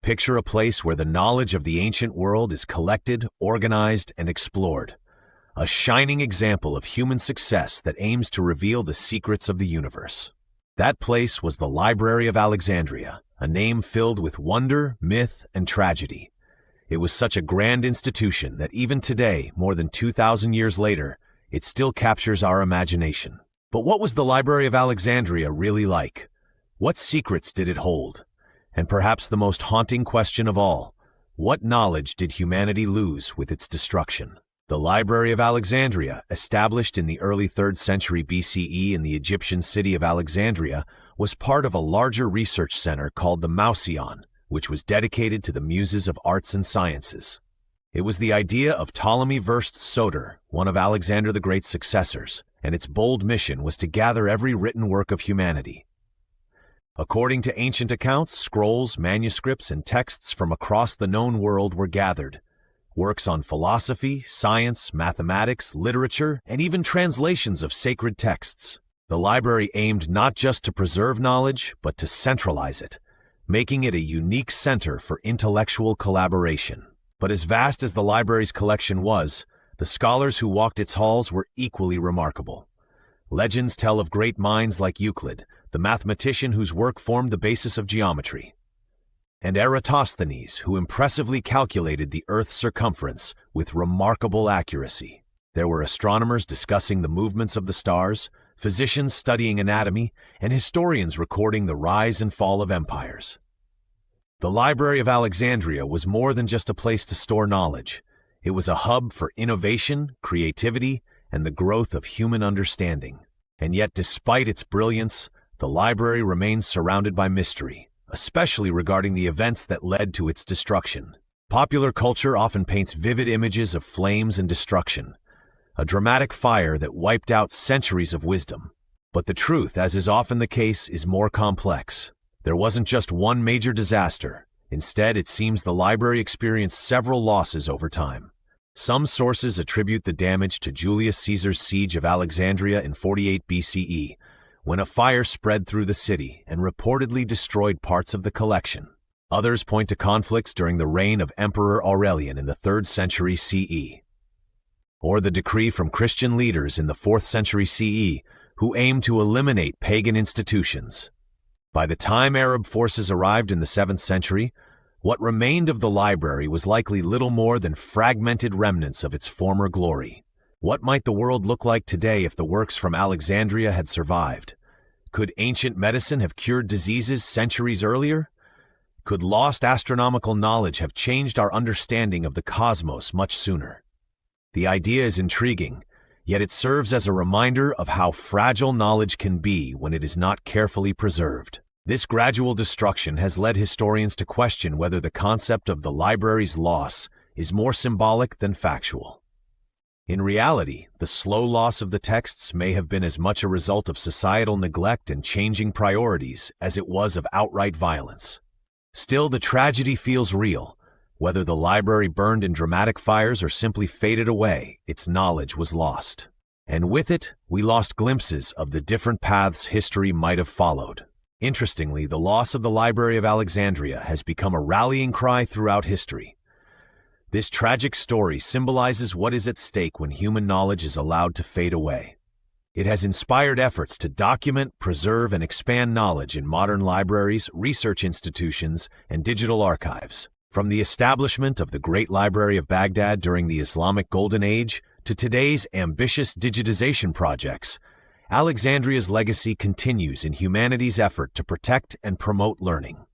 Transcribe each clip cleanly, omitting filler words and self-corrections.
Picture a place where the knowledge of the ancient world is collected, organized, and explored. A shining example of human success that aims to reveal the secrets of the universe. That place was the Library of Alexandria, a name filled with wonder, myth, and tragedy. It was such a grand institution that even today, more than 2,000 years later, it still captures our imagination. But what was the Library of Alexandria really like? What secrets did it hold? And perhaps the most haunting question of all, what knowledge did humanity lose with its destruction? The Library of Alexandria, established in the early 3rd century BCE in the Egyptian city of Alexandria, was part of a larger research center called the Mouseion, which was dedicated to the muses of arts and sciences. It was the idea of Ptolemy Verst Soter, one of Alexander the Great's successors, and its bold mission was to gather every written work of humanity. According to ancient accounts, scrolls, manuscripts, and texts from across the known world were gathered. Works on philosophy, science, mathematics, literature, and even translations of sacred texts. The library aimed not just to preserve knowledge, but to centralize it, making it a unique center for intellectual collaboration. But as vast as the library's collection was, the scholars who walked its halls were equally remarkable. Legends tell of great minds like Euclid, the mathematician whose work formed the basis of geometry, and Eratosthenes, who impressively calculated the Earth's circumference with remarkable accuracy. There were astronomers discussing the movements of the stars, physicians studying anatomy, and historians recording the rise and fall of empires. The Library of Alexandria was more than just a place to store knowledge. It was a hub for innovation, creativity, and the growth of human understanding. And yet, despite its brilliance, the library remains surrounded by mystery, especially regarding the events that led to its destruction. Popular culture often paints vivid images of flames and destruction, a dramatic fire that wiped out centuries of wisdom. But the truth, as is often the case, is more complex. There wasn't just one major disaster. Instead, it seems the library experienced several losses over time. Some sources attribute the damage to Julius Caesar's siege of Alexandria in 48 BCE, when a fire spread through the city and reportedly destroyed parts of the collection. Others point to conflicts during the reign of Emperor Aurelian in the 3rd century CE, or the decree from Christian leaders in the 4th century CE who aimed to eliminate pagan institutions. By the time Arab forces arrived in the 7th century, what remained of the library was likely little more than fragmented remnants of its former glory. What might the world look like today if the works from Alexandria had survived? Could ancient medicine have cured diseases centuries earlier? Could lost astronomical knowledge have changed our understanding of the cosmos much sooner? The idea is intriguing, yet it serves as a reminder of how fragile knowledge can be when it is not carefully preserved. This gradual destruction has led historians to question whether the concept of the library's loss is more symbolic than factual. In reality, the slow loss of the texts may have been as much a result of societal neglect and changing priorities as it was of outright violence. Still, the tragedy feels real. Whether the library burned in dramatic fires or simply faded away, its knowledge was lost. And with it, we lost glimpses of the different paths history might have followed. Interestingly, the loss of the Library of Alexandria has become a rallying cry throughout history. This tragic story symbolizes what is at stake when human knowledge is allowed to fade away. It has inspired efforts to document, preserve, and expand knowledge in modern libraries, research institutions, and digital archives. From the establishment of the Great Library of Baghdad during the Islamic Golden Age to today's ambitious digitization projects, Alexandria's legacy continues in humanity's effort to protect and promote learning.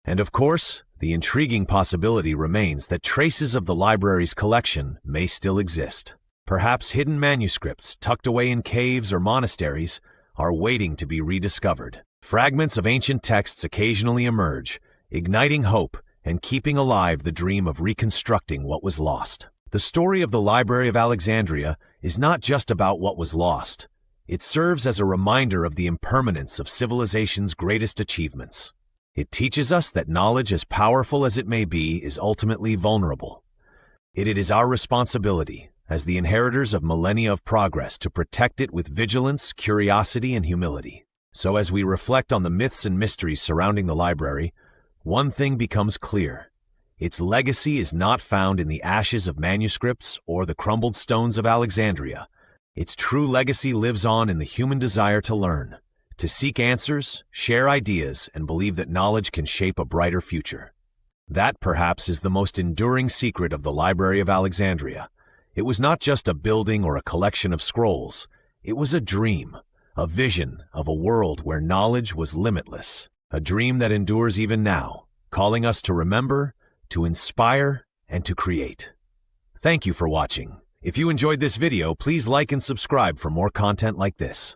And of course, the intriguing possibility remains that traces of the library's collection may still exist. Perhaps hidden manuscripts tucked away in caves or monasteries are waiting to be rediscovered. Fragments of ancient texts occasionally emerge, igniting hope and keeping alive the dream of reconstructing what was lost. The story of the Library of Alexandria is not just about what was lost. It serves as a reminder of the impermanence of civilization's greatest achievements. It teaches us that knowledge, as powerful as it may be, is ultimately vulnerable. It is our responsibility, as the inheritors of millennia of progress, to protect it with vigilance, curiosity, and humility. So as we reflect on the myths and mysteries surrounding the library, one thing becomes clear. Its legacy is not found in the ashes of manuscripts or the crumbled stones of Alexandria. Its true legacy lives on in the human desire to learn, to seek answers, share ideas, and believe that knowledge can shape a brighter future. That, perhaps, is the most enduring secret of the Library of Alexandria. It was not just a building or a collection of scrolls. It was a dream, a vision of a world where knowledge was limitless, a dream that endures even now, calling us to remember, to inspire, and to create. Thank you for watching. If you enjoyed this video, please like and subscribe for more content like this.